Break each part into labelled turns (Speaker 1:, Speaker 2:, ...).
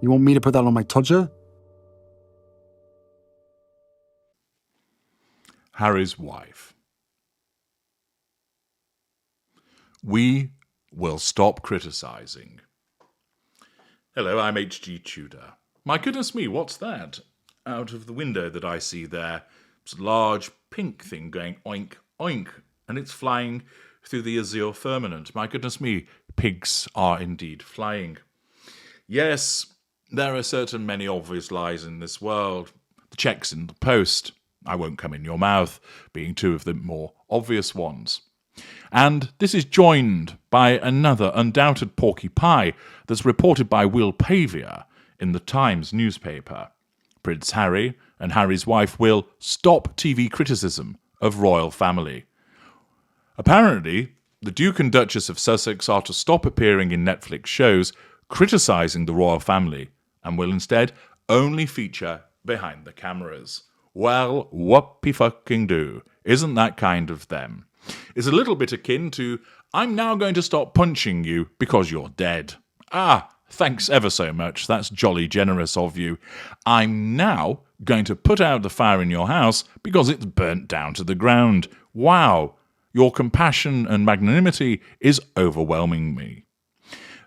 Speaker 1: You want me to put that on my Tudor?
Speaker 2: Harry's wife. We will stop criticising. Hello, I'm H.G. Tudor. My goodness me, what's that? Out of the window that I see there, it's a large pink thing going oink, oink, and it's flying through the azure firmament. My goodness me, pigs are indeed flying. Yes, there are certain many obvious lies in this world. The cheques in the post, I won't come in your mouth, being two of the more obvious ones. And this is joined by another undoubted porky pie that's reported by Will Pavia in the Times newspaper. Prince Harry and Harry's wife will stop TV criticism of royal family. Apparently, the Duke and Duchess of Sussex are to stop appearing in Netflix shows criticising the royal family and will instead only feature behind the cameras. Well, whoopie fucking do. Isn't that kind of them? It's a little bit akin to, I'm now going to stop punching you because you're dead. Ah, thanks ever so much. That's jolly generous of you. I'm now going to put out the fire in your house because it's burnt down to the ground. Wow, your compassion and magnanimity is overwhelming me.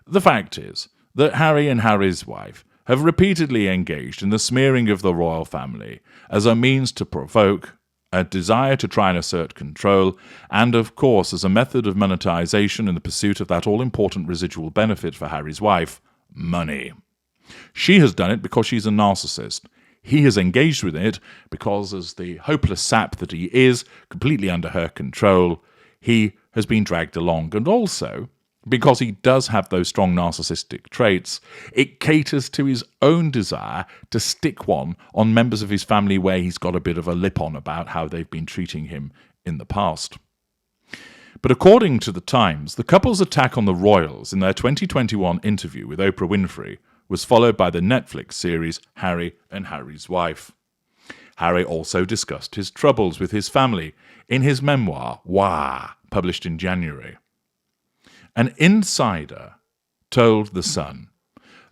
Speaker 2: The fact is that Harry and Harry's wife have repeatedly engaged in the smearing of the royal family as a means to provoke a desire to try and assert control, and of course as a method of monetization in the pursuit of that all-important residual benefit for Harry's wife, money. She has done it because she's a narcissist. He has engaged with it because, as the hopeless sap that he is, completely under her control, he has been dragged along. And also, because he does have those strong narcissistic traits, it caters to his own desire to stick one on members of his family where he's got a bit of a lip on about how they've been treating him in the past. But according to the Times, the couple's attack on the royals in their 2021 interview with Oprah Winfrey was followed by the Netflix series Harry and Harry's Wife. Harry also discussed his troubles with his family in his memoir, Wah, published in January. An insider told The Sun,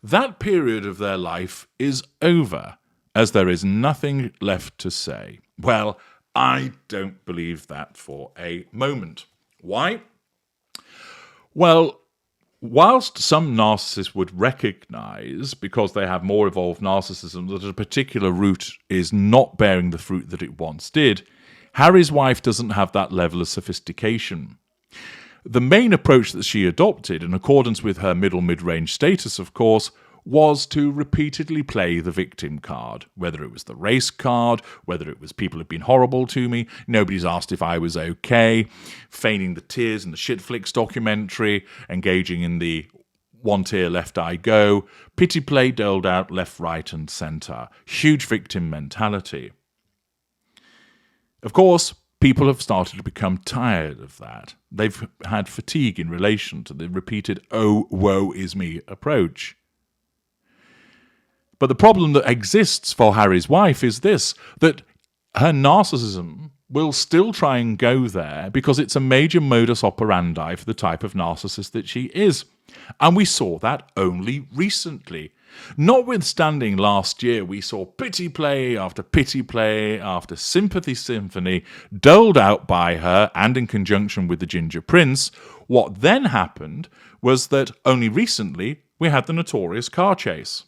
Speaker 2: that period of their life is over, as there is nothing left to say. Well, I don't believe that for a moment. Why? Well, whilst some narcissists would recognise, because they have more evolved narcissism, that a particular route is not bearing the fruit that it once did, Harry's wife doesn't have that level of sophistication. The main approach that she adopted, in accordance with her mid-range status, of course, was to repeatedly play the victim card, whether it was the race card, whether it was people have been horrible to me, nobody's asked if I was okay, feigning the tears in the Shitflix documentary, engaging in the one tear left I go, pity play doled out left, right and centre, huge victim mentality. Of course, people have started to become tired of that. They've had fatigue in relation to the repeated, oh, woe is me approach. But the problem that exists for Harry's wife is this, that her narcissism will still try and go there because it's a major modus operandi for the type of narcissist that she is. And we saw that only recently. Notwithstanding last year, we saw pity play after sympathy symphony doled out by her and in conjunction with the Ginger Prince. What then happened was that only recently we had the notorious car chase.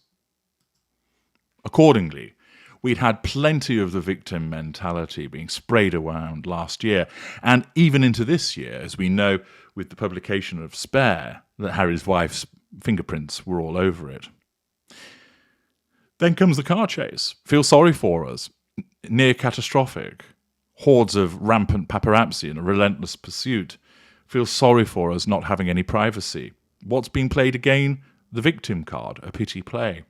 Speaker 2: Accordingly, we'd had plenty of the victim mentality being sprayed around last year, and even into this year, as we know with the publication of Spare, that Harry's wife's fingerprints were all over it. Then comes the car chase. Feel sorry for us. Near catastrophic. Hordes of rampant paparazzi in a relentless pursuit. Feel sorry for us not having any privacy. What's being played again? The victim card, a pity play.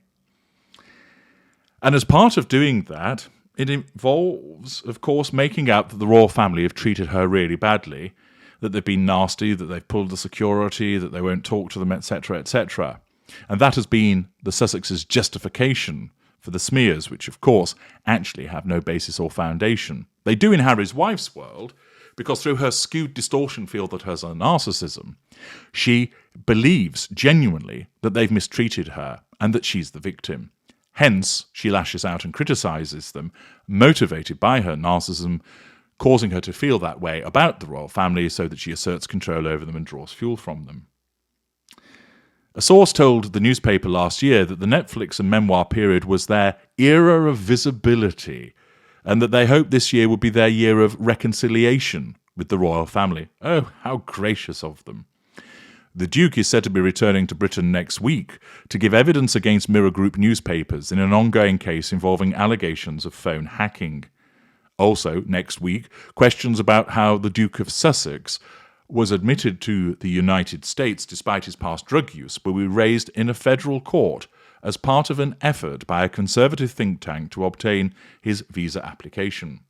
Speaker 2: And as part of doing that, it involves, of course, making out that the royal family have treated her really badly, that they've been nasty, that they've pulled the security, that they won't talk to them, etc., etc. And that has been the Sussexes' justification for the smears, which, of course, actually have no basis or foundation. They do in Harry's wife's world, because through her skewed distortion field that has a narcissism, she believes genuinely that they've mistreated her and that she's the victim. Hence, she lashes out and criticises them, motivated by her narcissism, causing her to feel that way about the royal family so that she asserts control over them and draws fuel from them. A source told the newspaper last year that the Netflix and memoir period was their era of visibility, and that they hoped this year would be their year of reconciliation with the royal family. Oh, how gracious of them. The Duke is said to be returning to Britain next week to give evidence against Mirror Group newspapers in an ongoing case involving allegations of phone hacking. Also, next week, questions about how the Duke of Sussex was admitted to the United States despite his past drug use will be raised in a federal court as part of an effort by a conservative think tank to obtain his visa application.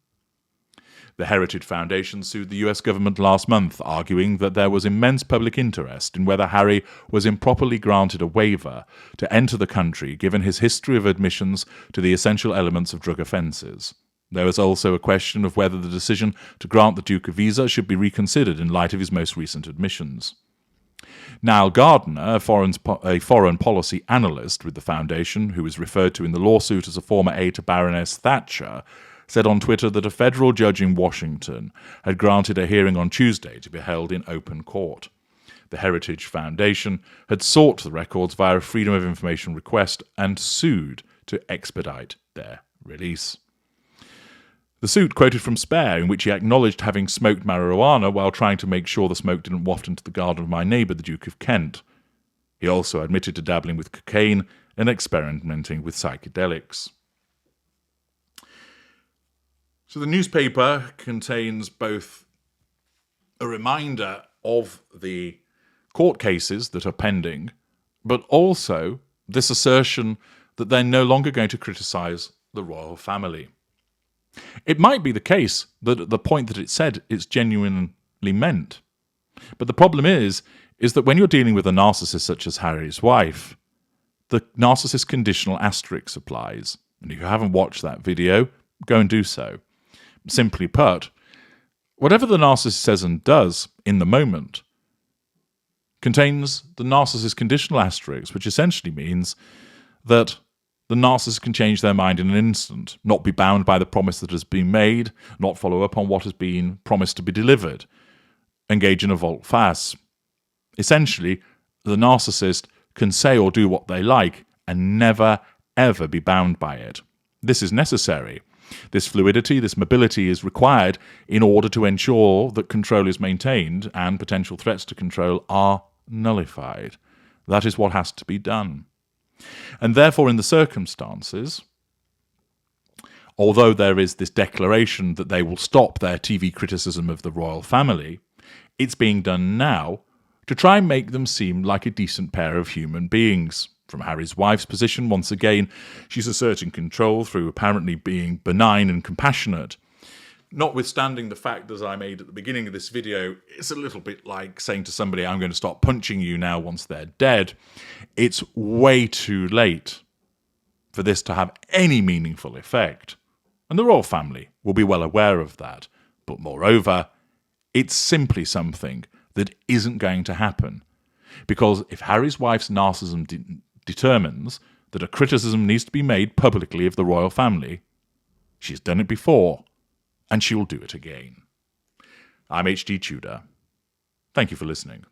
Speaker 2: The Heritage Foundation sued the US government last month, arguing that there was immense public interest in whether Harry was improperly granted a waiver to enter the country given his history of admissions to the essential elements of drug offences. There was also a question of whether the decision to grant the Duke a visa should be reconsidered in light of his most recent admissions. Niall Gardiner, a foreign policy analyst with the foundation, who is referred to in the lawsuit as a former aide to Baroness Thatcher, said on Twitter that a federal judge in Washington had granted a hearing on Tuesday to be held in open court. The Heritage Foundation had sought the records via a Freedom of Information request and sued to expedite their release. The suit quoted from Spare, in which he acknowledged having smoked marijuana while trying to make sure the smoke didn't waft into the garden of my neighbour, the Duke of Kent. He also admitted to dabbling with cocaine and experimenting with psychedelics. So the newspaper contains both a reminder of the court cases that are pending, but also this assertion that they're no longer going to criticise the royal family. It might be the case that at the point that it's said, it's genuinely meant. But the problem is that when you're dealing with a narcissist such as Harry's wife, the narcissist conditional asterisk applies. And if you haven't watched that video, go and do so. Simply put, whatever the narcissist says and does in the moment contains the narcissist conditional asterisk, which essentially means that the narcissist can change their mind in an instant, not be bound by the promise that has been made, not follow up on what has been promised to be delivered, engage in a volte-face. Essentially, the narcissist can say or do what they like and never, ever be bound by it. This is necessary. This fluidity, this mobility is required in order to ensure that control is maintained and potential threats to control are nullified. That is what has to be done. And therefore, in the circumstances, although there is this declaration that they will stop their TV criticism of the royal family, it's being done now to try and make them seem like a decent pair of human beings. From Harry's wife's position, once again, she's asserting control through apparently being benign and compassionate. Notwithstanding the fact, as I made at the beginning of this video, it's a little bit like saying to somebody, I'm going to stop punching you now once they're dead. It's way too late for this to have any meaningful effect. And the royal family will be well aware of that. But moreover, it's simply something that isn't going to happen. Because if Harry's wife's narcissism determines that a criticism needs to be made publicly of the royal family, she's done it before, and she'll do it again. I'm H.G. Tudor. Thank you for listening.